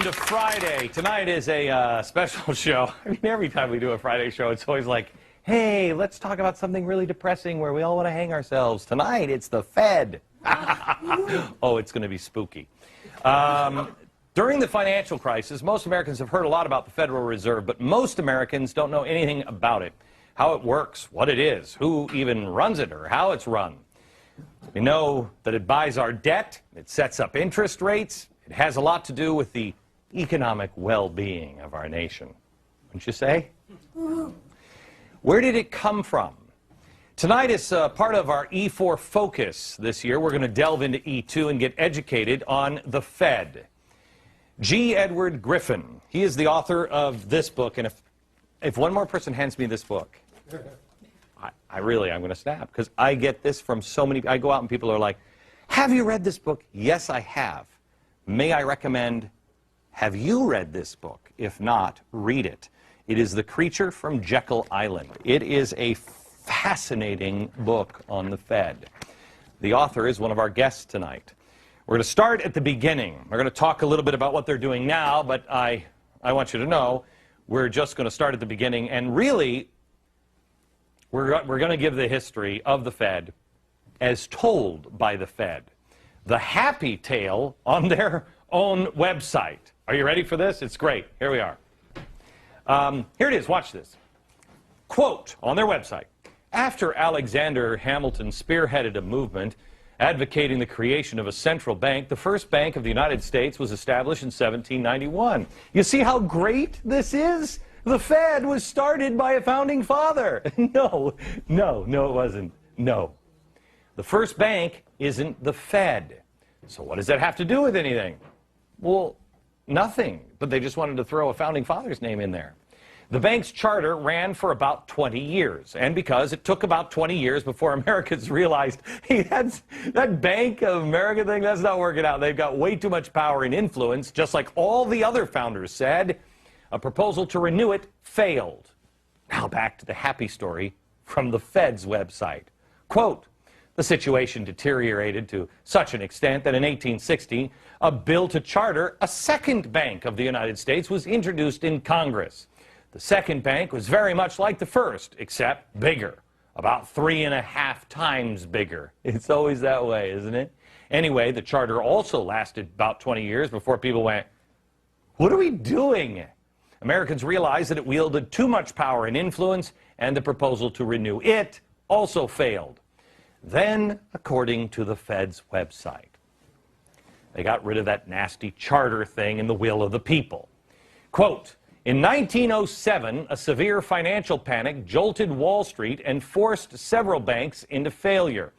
to Friday. Tonight is a special show. I mean, every time we do a Friday show, it's always like, hey, let's talk about something really depressing where we all want to hang ourselves. Tonight, it's the Fed. Oh, it's going to be spooky. During the financial crisis, most Americans have heard a lot about the Federal Reserve, but most Americans don't know anything about it, how it works, what it is, who even runs it, or how it's run. We know that it buys our debt, it sets up interest rates, it has a lot to do with the economic well-being of our nation. Wouldn't you say? Where did it come from? Tonight is part of our E4 focus this year. We're going to delve into E2 and get educated on the Fed. G. Edward Griffin, he is the author of this book, and if one more person hands me this book, I'm going to snap, because I get this from so many. I go out and people are like, have you read this book? Yes, I have. May I recommend, have you read this book? If not, read it. It is The Creature from Jekyll Island. It is a fascinating book on the Fed. The author is one of our guests tonight. We're going to start at the beginning. We're going to talk a little bit about what they're doing now, but I want you to know we're just going to start at the beginning, and really, we're going to give the history of the Fed as told by the Fed. The happy tale on their own website. Are you ready for this? It's great. Here we are. Here it is. Watch this. Quote on their website. After Alexander Hamilton spearheaded a movement advocating the creation of a central bank, the first bank of the United States was established in 1791. You see how great this is? The Fed was started by a founding father. No, it wasn't. No. The first bank isn't the Fed. So what does that have to do with anything? Well, nothing. But they just wanted to throw a founding father's name in there. The bank's charter ran for about 20 years. And because it took about 20 years before Americans realized, hey, that Bank of America thing, that's not working out. They've got way too much power and influence, just like all the other founders said. A proposal to renew it failed. Now back to the happy story from the Fed's website. Quote, the situation deteriorated to such an extent that in 1860, a bill to charter a second bank of the United States was introduced in Congress. The second bank was very much like the first, except bigger, about 3.5 times bigger. It's always that way, isn't it? Anyway, the charter also lasted about 20 years before people went, what are we doing? Americans realized that it wielded too much power and influence, and the proposal to renew it also failed. Then, according to the Fed's website, they got rid of that nasty charter thing in the will of the people. Quote, in 1907, a severe financial panic jolted Wall Street and forced several banks into failure.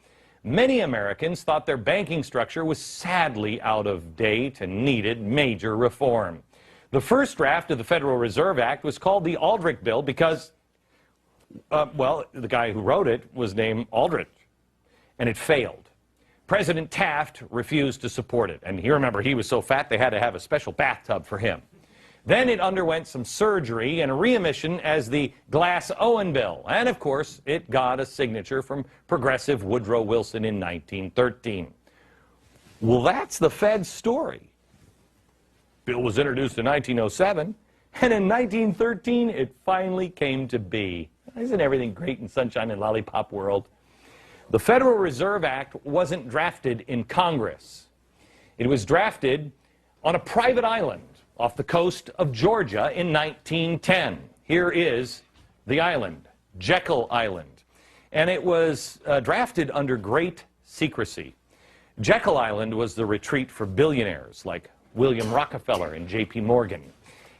Many Americans thought their banking structure was sadly out of date and needed major reform. The first draft of the Federal Reserve Act was called the Aldrich Bill because, well, the guy who wrote it was named Aldrich, and it failed. President Taft refused to support it, and you remember he was so fat they had to have a special bathtub for him. Then it underwent some surgery and a readmission as the Glass-Owen Bill, and of course it got a signature from progressive Woodrow Wilson in 1913. Well, that's the Fed's story. Bill was introduced in 1907, and in 1913 it finally came to be. Isn't everything great in sunshine and lollipop world? The Federal Reserve Act wasn't drafted in Congress. It was drafted on a private island off the coast of Georgia in 1910. Here is the island, Jekyll Island. And it was drafted under great secrecy. Jekyll Island was the retreat for billionaires like William Rockefeller and J.P. Morgan.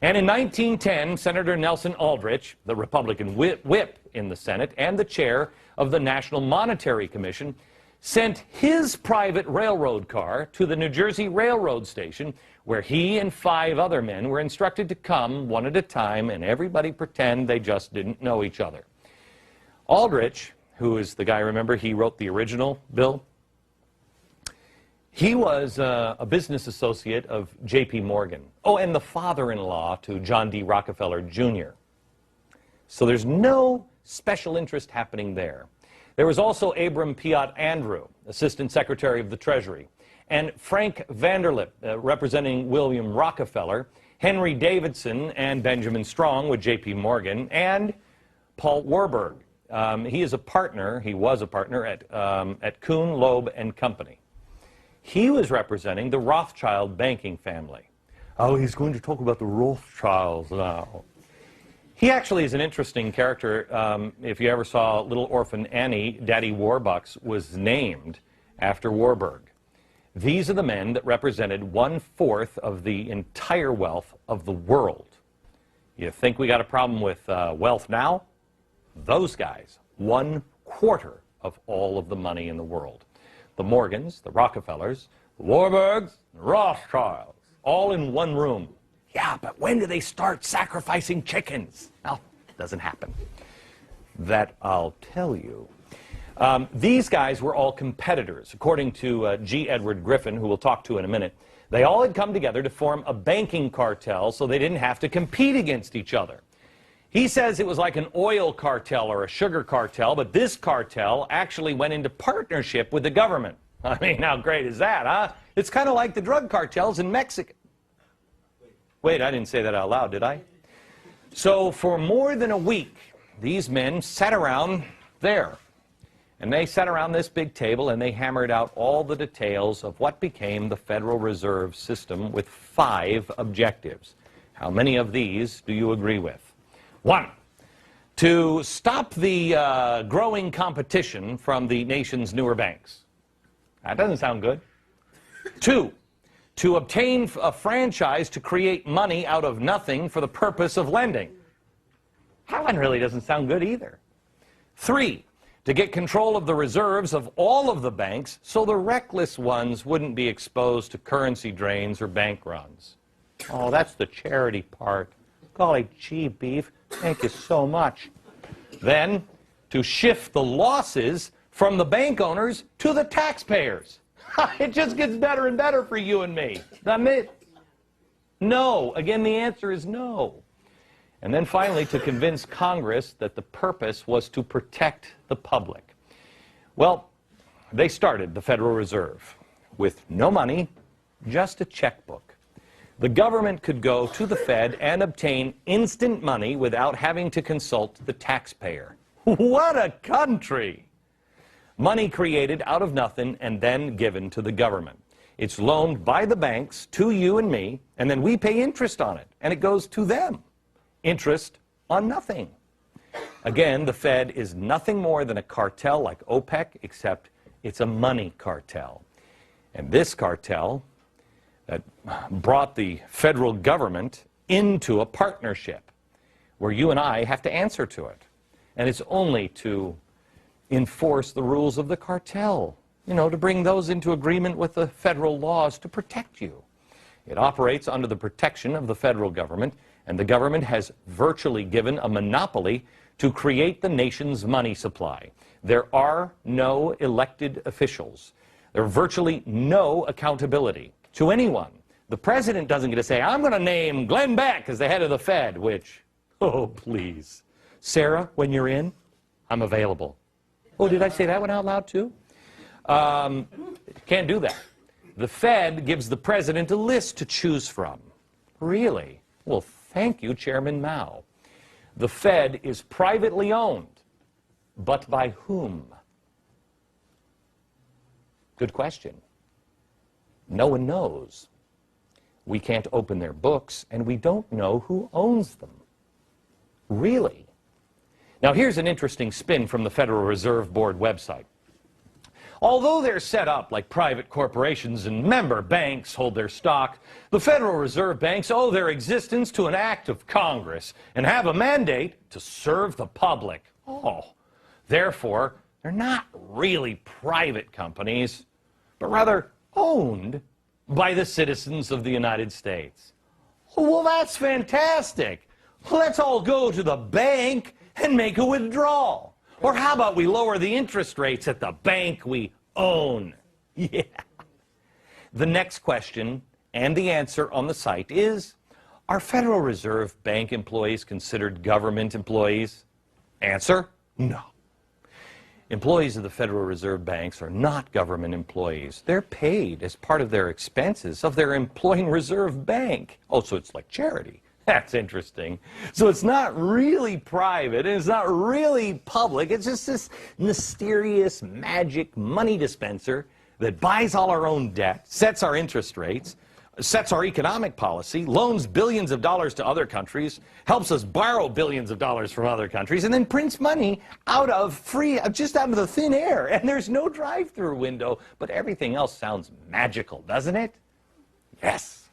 And in 1910, Senator Nelson Aldrich, the Republican whip in the Senate and the chair of the National Monetary Commission, sent his private railroad car to the New Jersey Railroad Station, where he and 5 other men were instructed to come one at a time and everybody pretend they just didn't know each other. Aldrich, who is the guy, remember, he wrote the original bill? He was a business associate of J.P. Morgan. Oh, and the father-in-law to John D. Rockefeller, Jr. So there's no special interest happening there. There was also Abram Piatt Andrew, Assistant Secretary of the Treasury. and Frank Vanderlip, representing William Rockefeller, Henry Davidson and Benjamin Strong with J.P. Morgan, and Paul Warburg. He was a partner at Kuhn, Loeb and Company. He was representing the Rothschild banking family. Oh, he's going to talk about the Rothschilds now. He actually is an interesting character. If you ever saw Little Orphan Annie, Daddy Warbucks was named after Warburg. These are the men that represented 1/4 of the entire wealth of the world. You think we got a problem with wealth now? Those guys, 1/4 of all of the money in the world. The Morgans, the Rockefellers, the Warburgs, the Rothschilds, all in one room. Yeah, but when do they start sacrificing chickens? Well, it doesn't happen. That I'll tell you. These guys were all competitors. According to G. Edward Griffin, who we'll talk to in a minute, they all had come together to form a banking cartel so they didn't have to compete against each other. He says it was like an oil cartel or a sugar cartel, but this cartel actually went into partnership with the government. I mean, how great is that, huh? It's kind of like the drug cartels in Mexico. Wait, I didn't say that out loud, did I? So for more than a week, these men sat around there. And they sat around this big table and they hammered out all the details of what became the Federal Reserve System with 5 objectives. How many of these do you agree with? 1, to stop the growing competition from the nation's newer banks. That doesn't sound good. 2, to obtain a franchise to create money out of nothing for the purpose of lending. That one really doesn't sound good either. 3, to get control of the reserves of all of the banks so the reckless ones wouldn't be exposed to currency drains or bank runs. Oh, that's the charity part. Golly gee, beef, thank you so much. Then, to shift the losses from the bank owners to the taxpayers. It just gets better and better for you and me, doesn't it? No. Again, the answer is no. And then finally, to convince Congress that the purpose was to protect the public. Well, they started the Federal Reserve with no money, just a checkbook. The government could go to the Fed and obtain instant money without having to consult the taxpayer. What a country! Money created out of nothing and then given to the government. It's loaned by the banks to you and me, and then we pay interest on it, and it goes to them. Interest on nothing. Again, the Fed is nothing more than a cartel like OPEC, except it's a money cartel. And this cartel that brought the federal government into a partnership where you and I have to answer to it. And it's only to enforce the rules of the cartel, you know, to bring those into agreement with the federal laws to protect you. It operates under the protection of the federal government, and the government has virtually given a monopoly to create the nation's money supply. There are no elected officials. There are virtually no accountability to anyone. The president doesn't get to say, I'm going to name Glen Beck as the head of the Fed, which, oh, please. Sarah, when you're in, I'm available. Oh, did I say that one out loud, too? Can't do that. The Fed gives the president a list to choose from. Really? Well, thank you, Chairman Mao. The Fed is privately owned, but by whom? Good question. No one knows. We can't open their books, and we don't know who owns them. Really? Now, here's an interesting spin from the Federal Reserve Board website. Although they're set up like private corporations and member banks hold their stock, the Federal Reserve banks owe their existence to an act of Congress and have a mandate to serve the public. Oh, therefore, they're not really private companies, but rather owned by the citizens of the United States. Well, that's fantastic. Let's all go to the bank and make a withdrawal. Or how about we lower the interest rates at the bank we own? Yeah. The next question and the answer on the site is, are Federal Reserve Bank employees considered government employees? Answer, no. Employees of the Federal Reserve banks are not government employees. They're paid as part of their expenses of their employing reserve bank. Oh, so it's like charity. That's interesting. So it's not really private, and it's not really public. It's just this mysterious magic money dispenser that buys all our own debt, sets our interest rates, sets our economic policy, loans billions of dollars to other countries, helps us borrow billions of dollars from other countries, and then prints money just out of the thin air. And there's no drive-through window, but everything else sounds magical, doesn't it? Yes.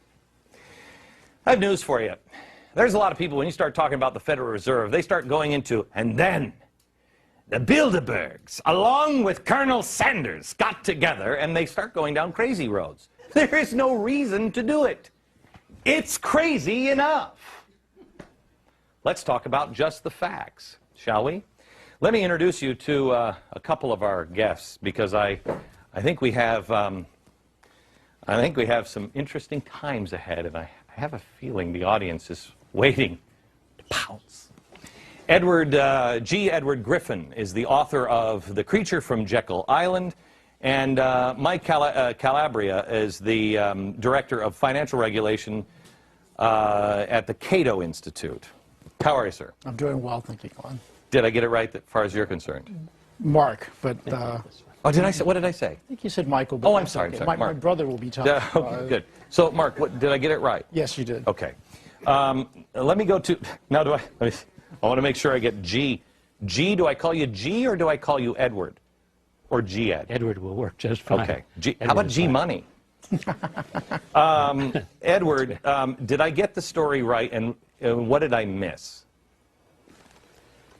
I have news for you. There's a lot of people, when you start talking about the Federal Reserve, they start going into, and then the Bilderbergs, along with Colonel Sanders, got together, and they start going down crazy roads. There is no reason to do it. It's crazy enough. Let's talk about just the facts, shall we? Let me introduce you to a couple of our guests, because I think we have some interesting times ahead, and I have a feeling the audience is waiting to pounce. Edward Griffin is the author of The Creature from Jekyll Island, and Mike Calabria is the director of financial regulation at the Cato Institute. How are you, sir? I'm doing well, thank you, Glenn. Did I get it right as far as you're concerned? Mark, but... oh, did I say? What did I say? I think you said Michael. But oh, I'm sorry. My brother will be talking. Good. So, Mark, did I get it right? Yes, you did. Okay. Let me go to... Now, I want to make sure I get G. G, do I call you G or do I call you Edward? Or G-Ed? Edward will work just fine. Okay. How about G-Money? Edward, did I get the story right, and what did I miss?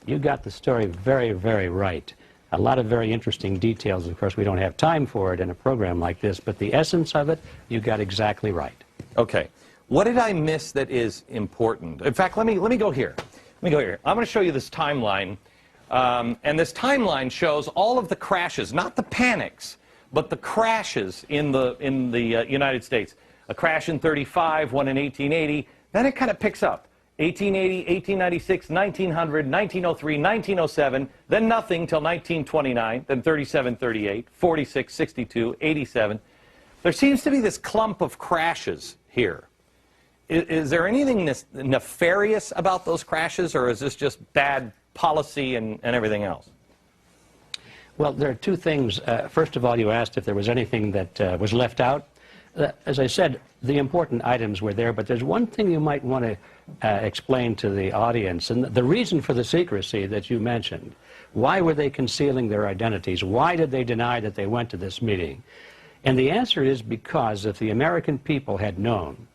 You got the story very, very right. A lot of very interesting details. Of course, we don't have time for it in a program like this, but the essence of it, you got exactly right. Okay. What did I miss that is important? In fact, let me go here. Let me go here. I'm going to show you this timeline, and this timeline shows all of the crashes, not the panics, but the crashes in the United States. A crash in '35, one in 1880. Then it kind of picks up. 1880, 1896, 1900, 1903, 1907, then nothing till 1929, then 37, 38, 46, 62, 87. There seems to be this clump of crashes here. Is there anything nefarious about those crashes, or is this just bad policy and everything else? Well, there are two things. First of all, you asked if there was anything that was left out. As I said, the important items were there, but there's one thing you might want to explain to the audience, and the reason for the secrecy that you mentioned. Why were they concealing their identities? Why did they deny that they went to this meeting? And the answer is because if the American people had known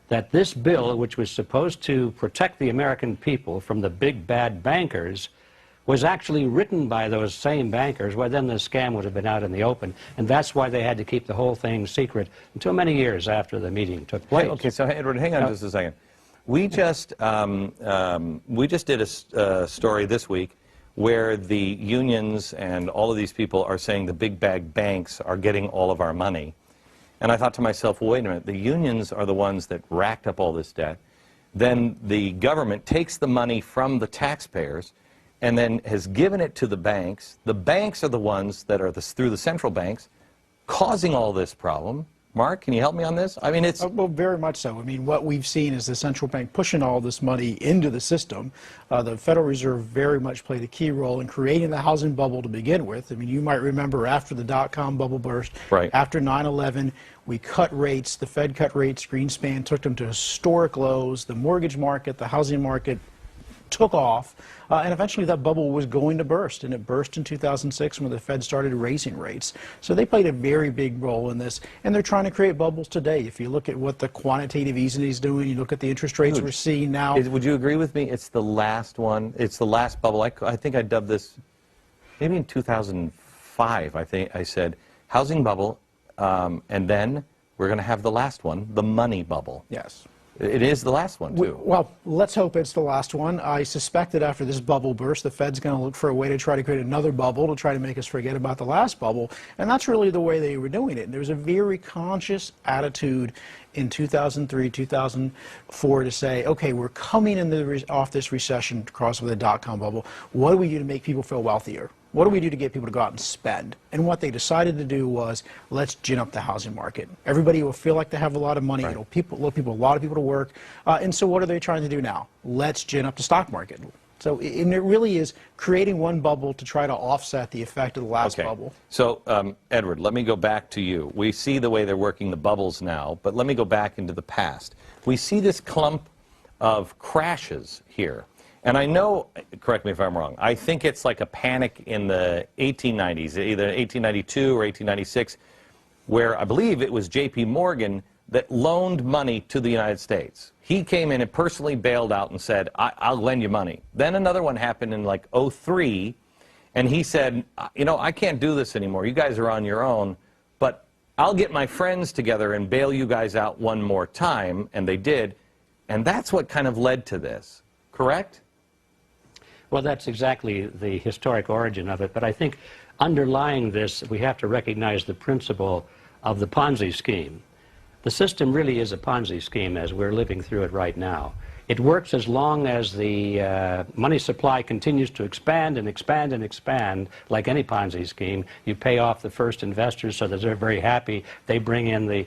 that this bill, which was supposed to protect the American people from the big bad bankers, was actually written by those same bankers, well, then the scam would have been out in the open. And that's why they had to keep the whole thing secret until many years after the meeting took place. Okay, so Edward, hang on just a second. We just did a story this week where the unions and all of these people are saying the big bag banks are getting all of our money. And I thought to myself, well, wait a minute, the unions are the ones that racked up all this debt. Then the government takes the money from the taxpayers and then has given it to the banks. The banks are the ones that are, through the central banks, causing all this problem. Mark, can you help me on this? I mean, it's... Well, very much so. I mean, what we've seen is the central bank pushing all this money into the system. The Federal Reserve very much played a key role in creating the housing bubble to begin with. I mean, you might remember after the dot-com bubble burst, right, after 9/11, we cut rates, the Fed cut rates, Greenspan took them to historic lows, the mortgage market, the housing market took off, and eventually that bubble was going to burst, and it burst in 2006 when the Fed started raising rates. So they played a very big role in this, and they're trying to create bubbles today. If you look at what the quantitative easing is doing, you look at the interest rates we're seeing now. Would you agree with me? It's the last one. It's the last bubble. I think I dubbed this, maybe in 2005, I think I said, housing bubble, and then we're going to have the last one, the money bubble. Yes. It is the last one, too. Well, let's hope it's the last one. I suspect that after this bubble burst, the Fed's going to look for a way to try to create another bubble to try to make us forget about the last bubble. And that's really the way they were doing it. And there was a very conscious attitude in 2003, 2004 to say, okay, we're coming off this recession to cross with a dot-com bubble. What do we do to make people feel wealthier? What do we do to get people to go out and spend? And what they decided to do was, let's gin up the housing market. Everybody will feel like they have a lot of money. Right. It'll a lot of people to work. And so what are they trying to do now? Let's gin up the stock market. So and it really is creating one bubble to try to offset the effect of the last bubble. So, Edward, let me go back to you. We see the way they're working the bubbles now, but let me go back into the past. We see this clump of crashes here. And I know, correct me if I'm wrong, I think it's like a panic in the 1890s, either 1892 or 1896, where I believe it was J.P. Morgan that loaned money to the United States. He came in and personally bailed out and said, I'll lend you money. Then another one happened in like 03, and he said, you know, I can't do this anymore. You guys are on your own, but I'll get my friends together and bail you guys out one more time, and they did. And that's what kind of led to this, correct? Well, that's exactly the historic origin of it, but I think underlying this, we have to recognize the principle of the Ponzi scheme. The system really is a Ponzi scheme as we're living through it right now. It works as long as the money supply continues to expand and expand and expand, like any Ponzi scheme. You pay off the first investors so that they're very happy. They bring in the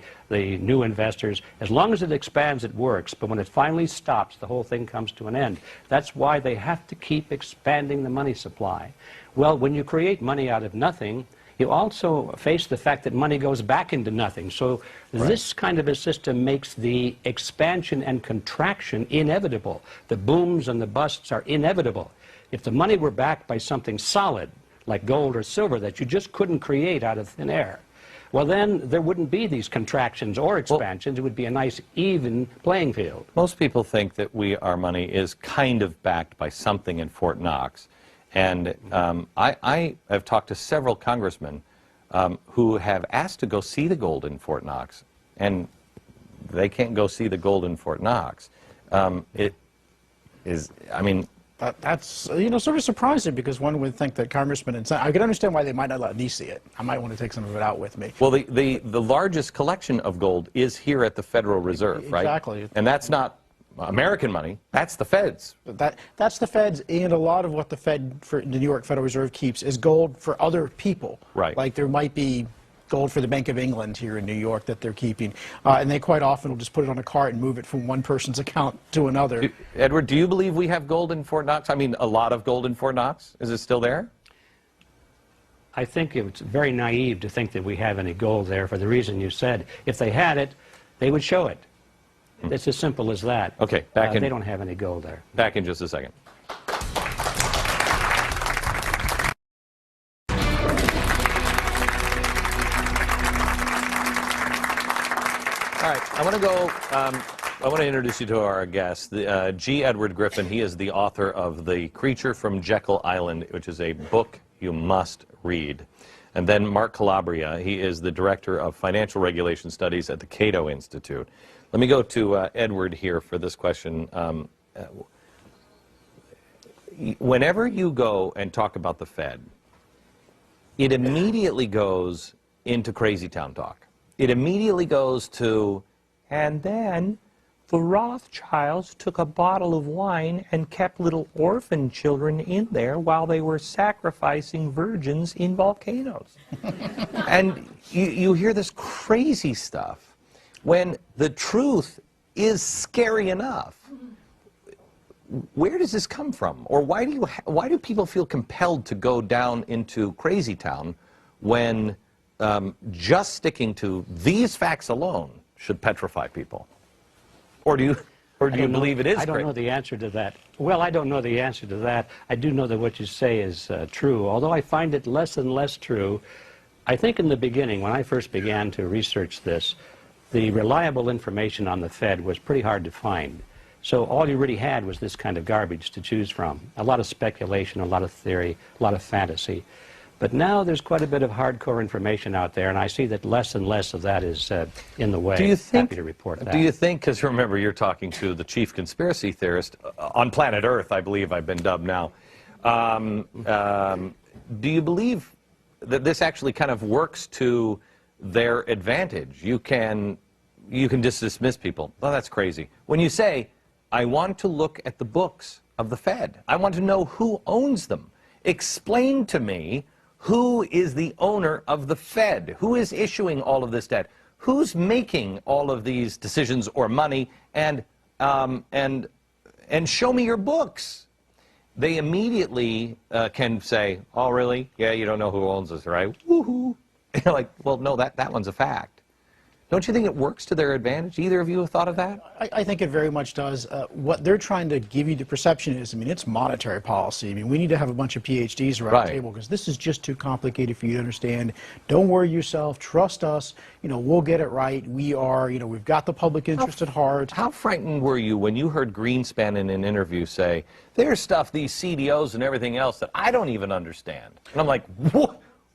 new investors. As long as it expands, it works. But when it finally stops, the whole thing comes to an end. That's why they have to keep expanding the money supply. Well, when you create money out of nothing, you also face the fact that money goes back into nothing. So this kind of a system makes the expansion and contraction inevitable. The booms and the busts are inevitable. If the money were backed by something solid, like gold or silver, that you just couldn't create out of thin air, well, then there wouldn't be these contractions or expansions. It would be a nice, even playing field. Most people think that our money is kind of backed by something in Fort Knox. And I have talked to several congressmen who have asked to go see the gold in Fort Knox, and they can't go see the gold in Fort Knox. It is, I mean... That's, you know, sort of surprising, because one would think that congressmen and I can understand why they might not let me see it. I might want to take some of it out with me. Well, the largest collection of gold is here at the Federal Reserve, right? Exactly. And that's not American money, that's the Fed's. That's the Fed's, and a lot of what the the New York Federal Reserve keeps is gold for other people. Right. Like there might be gold for the Bank of England here in New York that they're keeping, and they quite often will just put it on a cart and move it from one person's account to another. Edward, do you believe we have gold in Fort Knox? I mean, a lot of gold in Fort Knox? Is it still there? I think it's very naive to think that we have any gold there for the reason you said. If they had it, they would show it. It's as simple as that. Okay, they don't have any gold there. Back in just a second. All right, I want to go, I want to introduce you to our guest, G. Edward Griffin. He is the author of The Creature from Jekyll Island, which is a book you must read. And then Mark Calabria, he is the Director of Financial Regulation Studies at the Cato Institute. Let me go to Edward here for this question. Whenever you go and talk about the Fed, it immediately goes into crazy town talk. It immediately goes to, and then the Rothschilds took a bottle of wine and kept little orphan children in there while they were sacrificing virgins in volcanoes. And you hear this crazy stuff when the truth is scary enough. Where does this come from? Or why do people feel compelled to go down into crazy town when just sticking to these facts alone should petrify people? Or do you believe it is? I don't know the answer to that. Well, I don't know the answer to that. I do know that what you say is true, although I find it less and less true. I think in the beginning, when I first began to research this, the reliable information on the Fed was pretty hard to find. So all you really had was this kind of garbage to choose from. A lot of speculation, a lot of theory, a lot of fantasy. But now there's quite a bit of hardcore information out there, and I see that less and less of that is in the way. Do you think, happy to report that. Do you think, because remember, you're talking to the chief conspiracy theorist on planet Earth, I believe I've been dubbed now. Do you believe that this actually kind of works to their advantage? You can just dismiss people. Oh, that's crazy. When you say, I want to look at the books of the Fed, I want to know who owns them. Explain to me who is the owner of the Fed? Who is issuing all of this debt? Who's making all of these decisions or money? And show me your books. They immediately can say, oh, really? Yeah, you don't know who owns this, right? Woohoo. You're like, well, no, that one's a fact. Don't you think it works to their advantage? Either of you have thought of that? I think it very much does. What they're trying to give you the perception is, I mean, it's monetary policy. I mean, we need to have a bunch of PhDs around the table because this is just too complicated for you to understand. Don't worry yourself. Trust us. You know, we'll get it right. We are, you know, we've got the public interest at heart. How frightened were you when you heard Greenspan in an interview say, there's stuff, these CDOs and everything else that I don't even understand? And I'm like,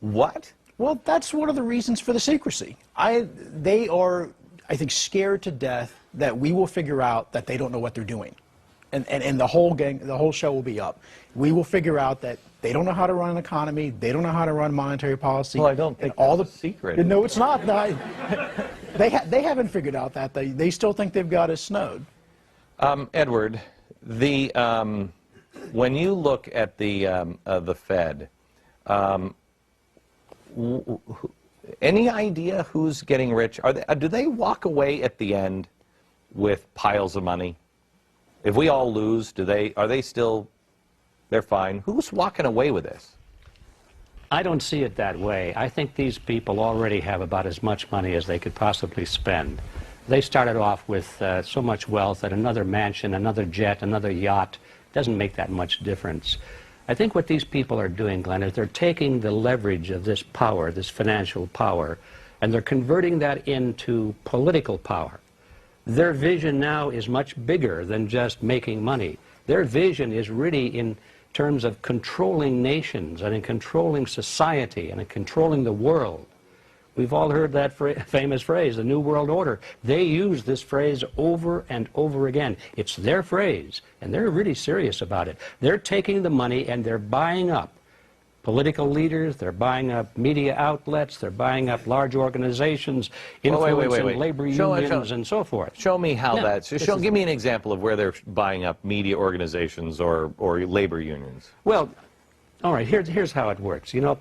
what? Well, that's one of the reasons for the secrecy. They are, I think, scared to death that we will figure out that they don't know what they're doing. And the whole show will be up. We will figure out that they don't know how to run an economy, they don't know how to run monetary policy. Well, I don't think all the secret. No, it's not. They haven't figured out that. They still think they've got us snowed. Edward, when you look at the Fed, any idea who's getting rich? Do they walk away at the end with piles of money? If we all lose, are they still, they're fine? Who's walking away with this? I don't see it that way. I think these people already have about as much money as they could possibly spend. They started off with so much wealth that another mansion, another jet, another yacht doesn't make that much difference. I think what these people are doing, Glenn, is they're taking the leverage of this power, this financial power, and they're converting that into political power. Their vision now is much bigger than just making money. Their vision is really in terms of controlling nations and in controlling society and in controlling the world. We've all heard that famous phrase, the New World Order. They use this phrase over and over again. It's their phrase, and they're really serious about it. They're taking the money and they're buying up political leaders, they're buying up media outlets, they're buying up large organizations, influencing labor unions and so forth. Show me how give me an example of where they're buying up media organizations or labor unions. Well, all right, here's how it works. You know,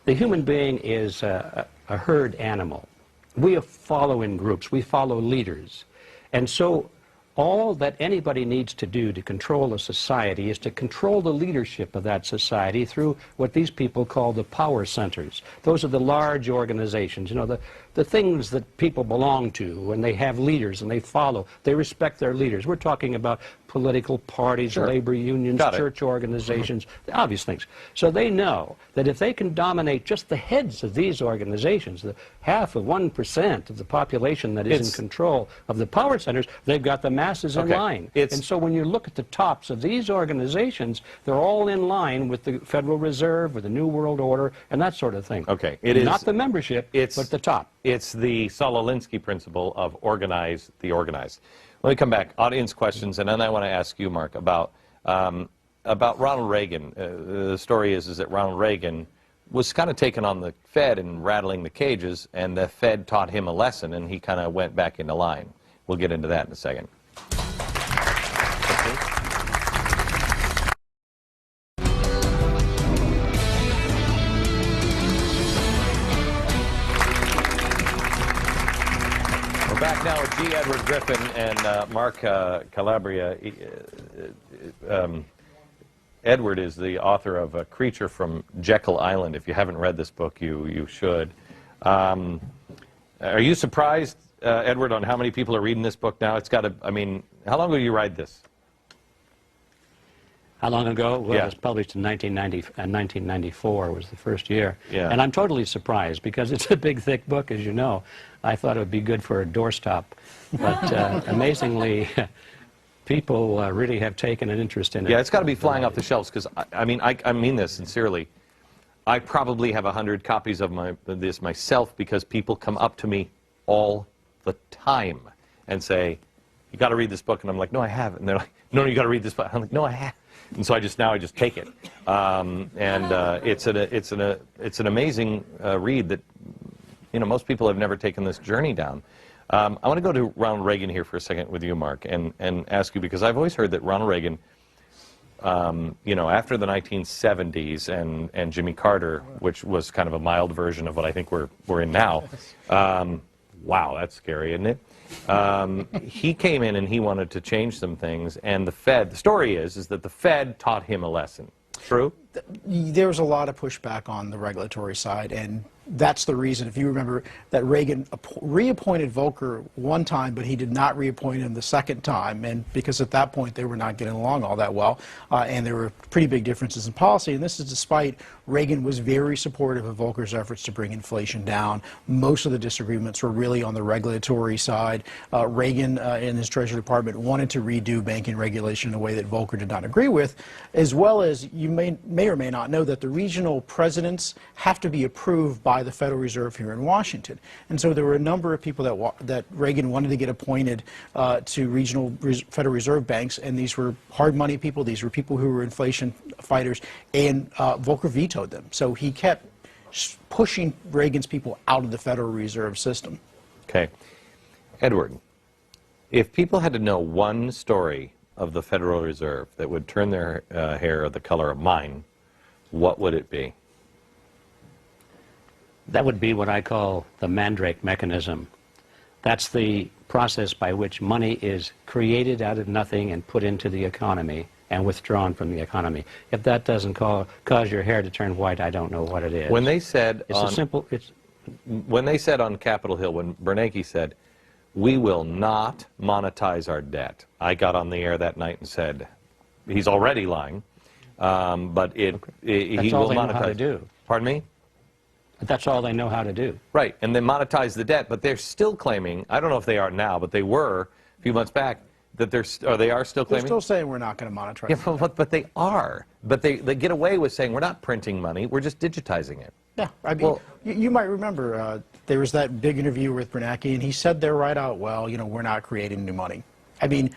the human being is a herd animal. We follow in groups. We follow leaders. And so all that anybody needs to do to control a society is to control the leadership of that society through what these people call the power centers. Those are the large organizations, you know, the things that people belong to, and they have leaders and they follow. They respect their leaders. We're talking about political parties, labor unions, church organizations, the obvious things. So they know that if they can dominate just the heads of these organizations, the half of 1% of the population that is in control of the power centers, they've got the masses in line. And so when you look at the tops of these organizations, they're all in line with the Federal Reserve, with the New World Order, and that sort of thing. Okay. It is not the membership, but the top. It's the Sololinsky principle of organize the organized. Let me come back. Audience questions, and then I want to ask you, Mark, about Ronald Reagan. The story is that Ronald Reagan was kind of taking on the Fed and rattling the cages, and the Fed taught him a lesson, and he kind of went back into line. We'll get into that in a second. Back now with G. Edward Griffin and Mark Calabria. Edward is the author of A Creature from Jekyll Island. If you haven't read this book, you should. Are you surprised, Edward, on how many people are reading this book now? It's got to, I mean, how long ago did you write this? How long ago? Well, it was published in 1994 was the first year. Yeah. And I'm totally surprised because it's a big, thick book, as you know. I thought it would be good for a doorstop. But amazingly, people really have taken an interest in it. Yeah, it's got to be flying off the shelves because, I mean this sincerely. I probably have 100 copies of this myself because people come up to me all the time and say, you got to read this book. And I'm like, no, I haven't. And they're like, no, you got to read this book. I'm like, no, I haven't. And so I just take it, it's an amazing read that, you know, most people have never taken this journey down. I want to go to Ronald Reagan here for a second with you, Mark, and ask you, because I've always heard that Ronald Reagan you know, after the 1970s and Jimmy Carter, which was kind of a mild version of what I think we're in now. Wow, that's scary, isn't it? He came in and he wanted to change some things, and the Fed, the story is that the Fed taught him a lesson. True? There was a lot of pushback on the regulatory side, and that's the reason, if you remember, that Reagan reappointed Volcker one time, but he did not reappoint him the second time, and because at that point they were not getting along all that well, and there were pretty big differences in policy, and this is despite Reagan was very supportive of Volcker's efforts to bring inflation down. Most of the disagreements were really on the regulatory side. Reagan, in his Treasury Department, wanted to redo banking regulation in a way that Volcker did not agree with, as well as you may or may not know that the regional presidents have to be approved by the Federal Reserve here in Washington. And so there were a number of people that Reagan wanted to get appointed to regional Federal Reserve banks, and these were hard money people. These were people who were inflation fighters, and Volcker vetoed them. So he kept pushing Reagan's people out of the Federal Reserve system. Okay. Edward, if people had to know one story of the Federal Reserve that would turn their hair the color of mine, what would it be? That would be what I call the Mandrake mechanism. That's the process by which money is created out of nothing and put into the economy and withdrawn from the economy. If that doesn't cause your hair to turn white, I don't know what it is. When they said when they said on Capitol Hill, when Bernanke said, "We will not monetize our debt," I got on the air that night and said, he's already lying, but he will monetize. That's all they know how to do. Pardon me? That's all they know how to do. Right, and they monetize the debt, but they're still claiming, I don't know if they are now, but they were a few months back, that they are still claiming? They're still saying we're not going to monetize. Yeah, but they are. But they get away with saying we're not printing money, we're just digitizing it. Yeah, I mean, well, you might remember there was that big interview with Bernanke, and he said there right out, well, you know, we're not creating new money. I mean,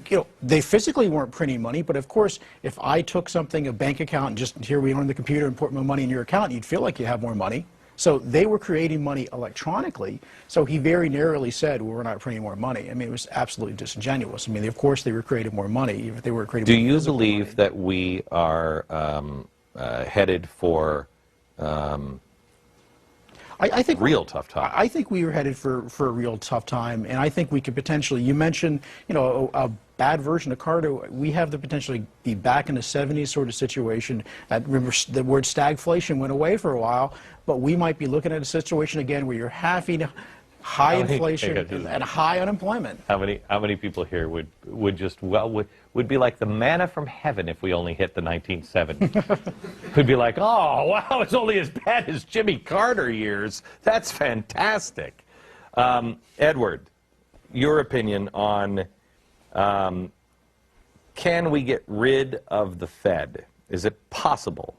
you know, they physically weren't printing money, but of course, if I took something, a bank account, and just here we are on the computer and put my money in your account, you'd feel like you have more money. So they were creating money electronically. So he very narrowly said, well, we're not printing more money. I mean, it was absolutely disingenuous. I mean, of course they were creating more money if they were creating more money. Do you believe that we are headed for I think real tough time? I think we were headed for a real tough time, and I think we could potentially, you mentioned, you know, a bad version of Carter. We have the potential to be back in the 70s sort of situation. Remember, the word stagflation went away for a while, but we might be looking at a situation again where you're having high inflation and high unemployment. How many people here would be like the manna from heaven if we only hit the 1970s? Would be like, oh wow, it's only as bad as Jimmy Carter years. That's fantastic. Edward, your opinion on can we get rid of the Fed? Is it possible?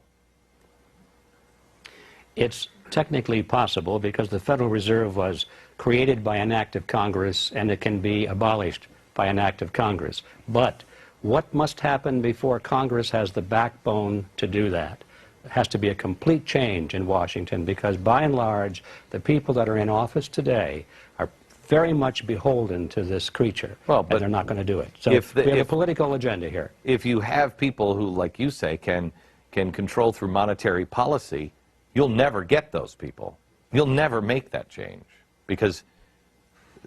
It's technically possible because the Federal Reserve was created by an act of Congress and it can be abolished by an act of Congress. But what must happen before Congress has the backbone to do that? It has to be a complete change in Washington because by and large the people that are in office today are very much beholden to this creature, but they're not going to do it. So we have a political agenda here. If you have people who, like you say, can control through monetary policy, you'll never get those people. You'll never make that change because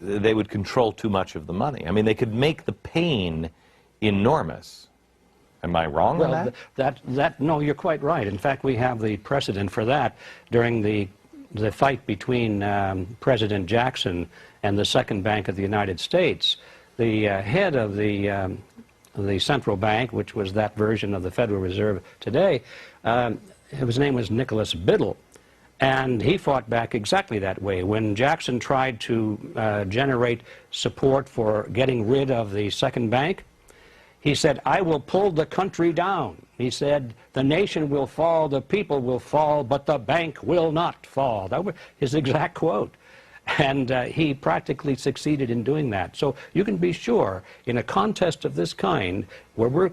they would control too much of the money. I mean, they could make the pain enormous. Am I wrong on that? No, you're quite right. In fact, we have the precedent for that during the fight between President Jackson and the Second Bank of the United States. The head of the central bank, which was that version of the Federal Reserve today, his name was Nicholas Biddle, and he fought back exactly that way. When Jackson tried to generate support for getting rid of the second bank, he said, I will pull the country down. He said, the nation will fall, the people will fall, but the bank will not fall. That was his exact quote. And he practically succeeded in doing that. So you can be sure, in a contest of this kind, where we're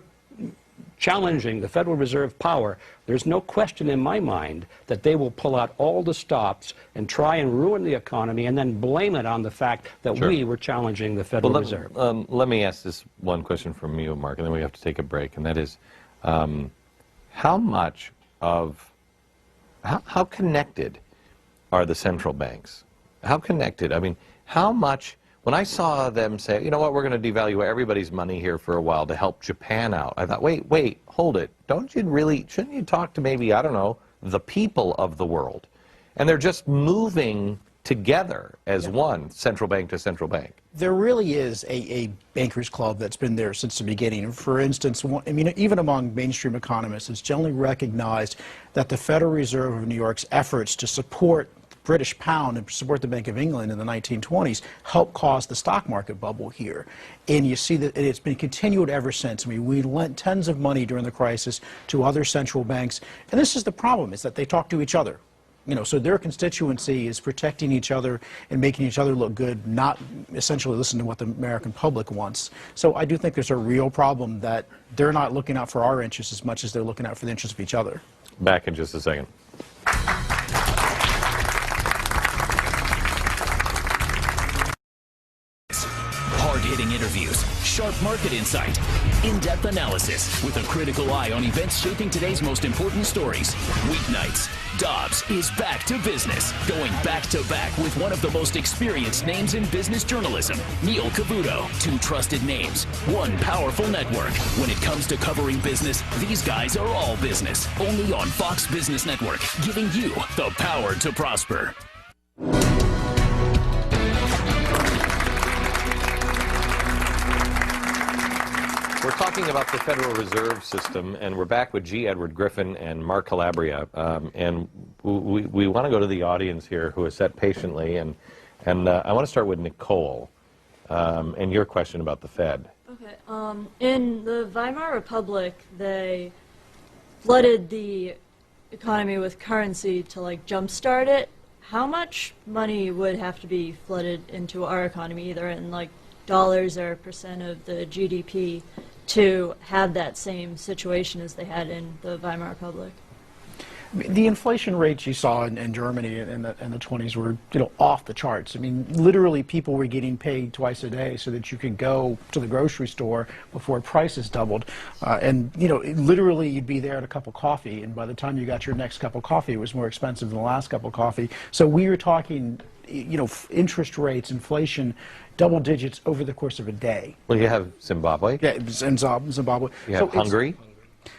challenging the Federal Reserve power, there's no question in my mind that they will pull out all the stops and try and ruin the economy and then blame it on the fact that we were challenging the Federal Reserve. Let me ask this one question from you, Mark, and then we have to take a break, and that is, how much of, how connected are the central banks? How connected? I mean, how much, when I saw them say, you know what, we're going to devalue everybody's money here for a while to help Japan out, I thought, wait, hold it. Don't you really, shouldn't you talk to maybe, I don't know, the people of the world? And they're just moving together as one, central bank to central bank. There really is a bankers club that's been there since the beginning. For instance, I mean, even among mainstream economists, it's generally recognized that the Federal Reserve of New York's efforts to support the British pound and support the Bank of England in the 1920s helped cause the stock market bubble here. And you see that it's been continued ever since. I mean, we lent tons of money during the crisis to other central banks. And this is the problem, is that they talk to each other. You know, so their constituency is protecting each other and making each other look good, not essentially listen to what the American public wants. So I do think there's a real problem that they're not looking out for our interests as much as they're looking out for the interests of each other. Back in just a second. Hard-hitting interviews, sharp market insight, in-depth analysis with a critical eye on events shaping today's most important stories. Weeknights, Dobbs is back to business, going back-to-back with one of the most experienced names in business journalism, Neil Cavuto. Two trusted names, one powerful network. When it comes to covering business, these guys are all business. Only on Fox Business Network, giving you the power to prosper. We're talking about the Federal Reserve System, and we're back with G. Edward Griffin and Mark Calabria. And we want to go to the audience here who has sat patiently, and I want to start with Nicole and your question about the Fed. Okay. In the Weimar Republic, they flooded the economy with currency to like jumpstart it. How much money would have to be flooded into our economy, either in like dollars or percent of the GDP, to have that same situation as they had in the Weimar Republic? The inflation rates you saw in Germany in the 20s were, you know, off the charts. I mean, literally people were getting paid twice a day so that you could go to the grocery store before prices doubled. And, you know, literally you'd be there at a cup of coffee, and by the time you got your next cup of coffee, it was more expensive than the last cup of coffee. So we were talking, you know, interest rates, inflation, double digits over the course of a day. Well, you have Zimbabwe. Yeah, in Zimbabwe. You have Hungary.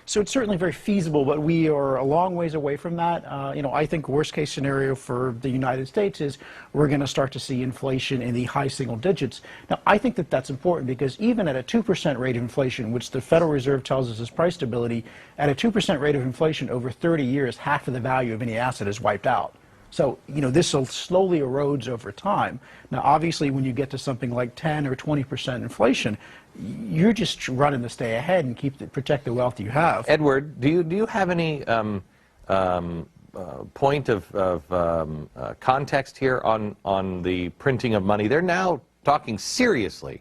So it's certainly very feasible, but we are a long ways away from that. You know, I think worst case scenario for the United States is we're going to start to see inflation in the high single digits. Now, I think that that's important because even at a 2% rate of inflation, which the Federal Reserve tells us is price stability, at a 2% rate of inflation over 30 years, half of the value of any asset is wiped out. So, you know, this slowly erodes over time. Now, obviously, when you get to something like 10 or 20% inflation, you're just running to stay ahead and protect the wealth you have. Edward, do you have any point of context here on the printing of money? They're now talking seriously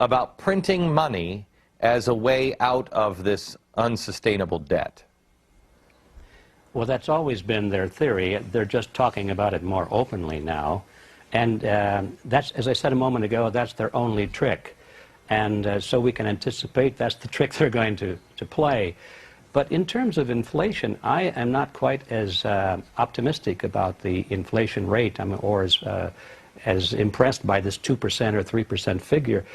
about printing money as a way out of this unsustainable debt. Well, that's always been their theory. They're just talking about it more openly now. And that's, as I said a moment ago, that's their only trick. And so we can anticipate that's the trick they're going to play. But in terms of inflation, I am not quite as optimistic about the inflation rate, or as impressed by this 2% or 3% figure.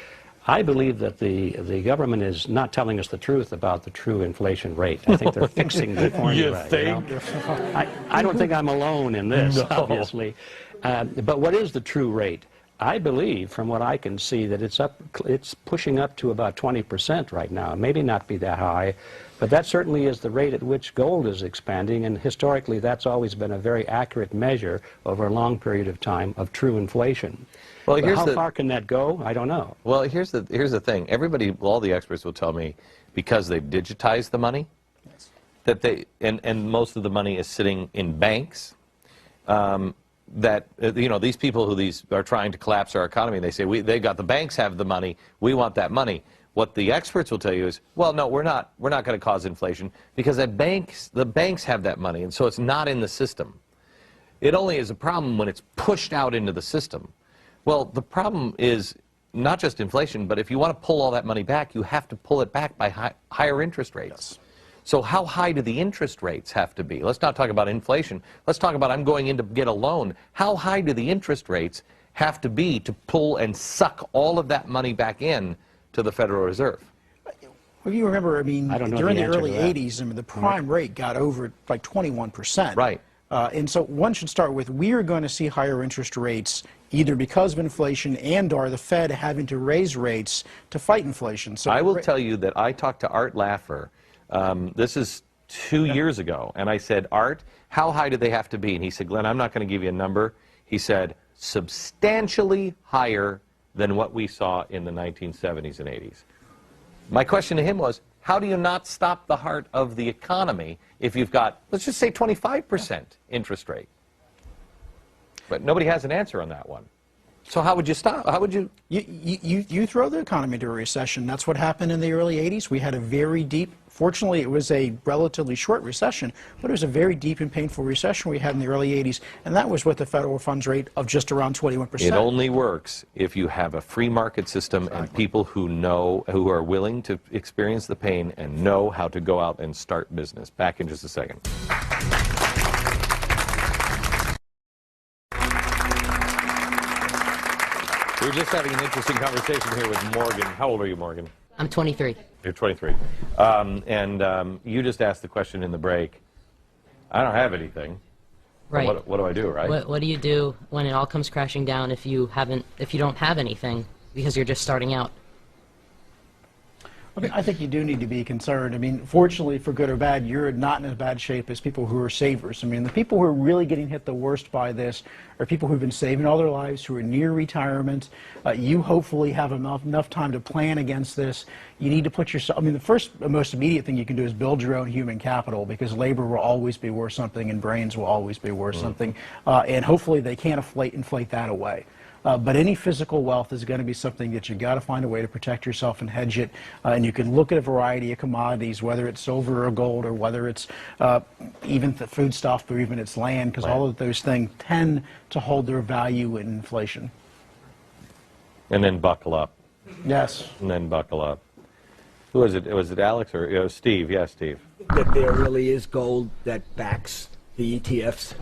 I believe that the government is not telling us the truth about the true inflation rate. I think they're fixing the formula. You think? You know? I don't think I'm alone in this, obviously. But what is the true rate? I believe, from what I can see, that it's pushing up to about 20% right now. Maybe not be that high, but that certainly is the rate at which gold is expanding, and historically that's always been a very accurate measure over a long period of time of true inflation. Well, how far can that go? I don't know. Well, here's the thing. Everybody, all the experts will tell me, because they've digitized the money, yes, that and most of the money is sitting in banks, that you know, these people who are trying to collapse our economy, they say the banks have the money, we want that money. What the experts will tell you is, well, no, we're not going to cause inflation because the banks have that money, and so it's not in the system. It only is a problem when it's pushed out into the system. Well, the problem is not just inflation, but if you want to pull all that money back, you have to pull it back by higher interest rates. Yes. So how high do the interest rates have to be? Let's not talk about inflation. Let's talk about I'm going in to get a loan. How high do the interest rates have to be to pull and suck all of that money back in to the Federal Reserve? Well, you remember, I mean, I don't know during the the answer early to that. 80s, I mean, the prime rate got over like 21%. Right. And so one should start with, we are going to see higher interest rates either because of inflation and or the Fed having to raise rates to fight inflation. So I will tell you that I talked to Art Laffer, this is 2 years ago, and I said, Art, how high do they have to be? And he said, Glenn, I'm not going to give you a number. He said, substantially higher than what we saw in the 1970s and 80s. My question to him was, how do you not stop the heart of the economy if you've got, let's just say, 25% interest rate? But nobody has an answer on that one. So how would you stop? How would you? You throw the economy into a recession. That's what happened in the early 80s. We had a very deep, fortunately it was a relatively short recession, but it was a very deep and painful recession we had in the early 80s, and that was with the federal funds rate of just around 21%. It only works if you have a free market system and people who know, who are willing to experience the pain and know how to go out and start business. Back in just a second. We were just having an interesting conversation here with Morgan. How old are you, Morgan? I'm 23. You're 23. You just asked the question in the break. I don't have anything. Right. What do I do, right? What do you do when it all comes crashing down if you don't have anything because you're just starting out? I mean, I think you do need to be concerned. I mean, fortunately, for good or bad, you're not in as bad shape as people who are savers. I mean, the people who are really getting hit the worst by this are people who've been saving all their lives, who are near retirement. You hopefully have enough time to plan against this. You need to put yourself, I mean, the first, most immediate thing you can do is build your own human capital, because labor will always be worth something and brains will always be worth something. And hopefully they can't inflate that away. But any physical wealth is going to be something that you got to find a way to protect yourself and hedge it. And you can look at a variety of commodities, whether it's silver or gold, or whether it's even the food stuff, or even it's land, because all of those things tend to hold their value in inflation. And then buckle up. Yes. And then buckle up. Who was it? Was it Alex or Steve? Yeah, Steve. That there really is gold that backs the ETFs.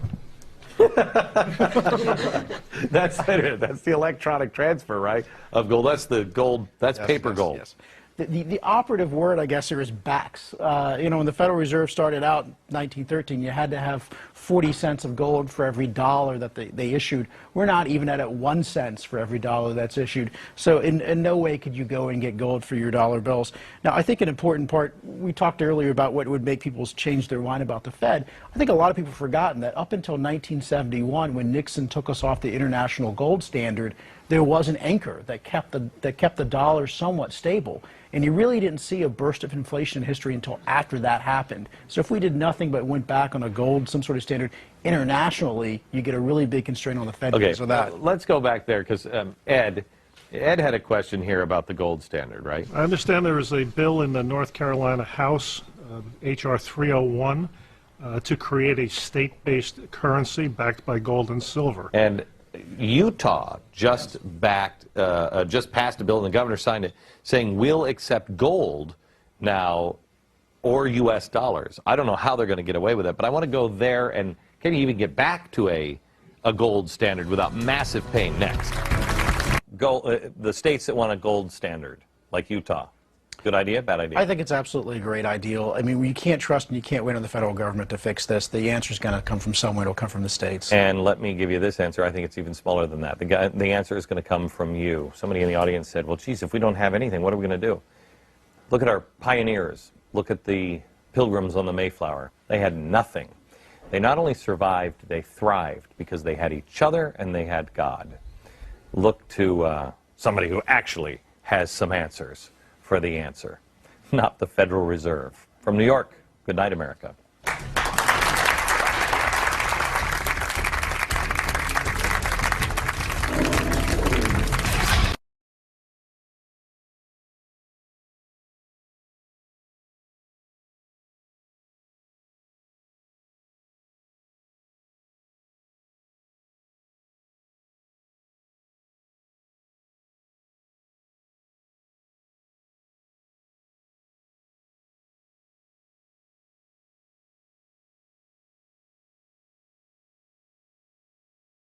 That's it. That's the electronic transfer, right? Of gold. That's the gold. That's paper gold. Yes. The operative word, I guess, here is backs. You know, when the Federal Reserve started out in 1913, you had to have 40 cents of gold for every dollar that they issued. We're not even at 1 cent for every dollar that's issued. So in no way could you go and get gold for your dollar bills. Now, I think an important part, we talked earlier about what would make people change their mind about the Fed. I think a lot of people have forgotten that up until 1971, when Nixon took us off the international gold standard, there was an anchor that kept the dollar somewhat stable. And you really didn't see a burst of inflation in history until after that happened. So if we did nothing but went back on a gold, some sort of standard, internationally, you get a really big constraint on the Fed because of that. Let's go back there, because Ed had a question here about the gold standard, right? I understand there is a bill in the North Carolina House, H.R. 301, to create a state-based currency backed by gold and silver. And Utah just passed a bill, and the governor signed it, saying we'll accept gold now or U.S. dollars. I don't know how they're going to get away with it, but I want to go there, and can you even get back to a gold standard without massive pain? Next. The states that want a gold standard, like Utah. Good idea, bad idea? I think it's absolutely a great ideal. I mean, you can't trust and you can't wait on the federal government to fix this. The answer is going to come from somewhere. It'll come from the states. And let me give you this answer. I think it's even smaller than that. The answer is going to come from you. Somebody in the audience said, well, geez, if we don't have anything, what are we going to do? Look at our pioneers. Look at the Pilgrims on the Mayflower. They had nothing. They not only survived, they thrived because they had each other and they had God. Look to somebody who actually has some answers for the answer, not the Federal Reserve. From New York, good night, America.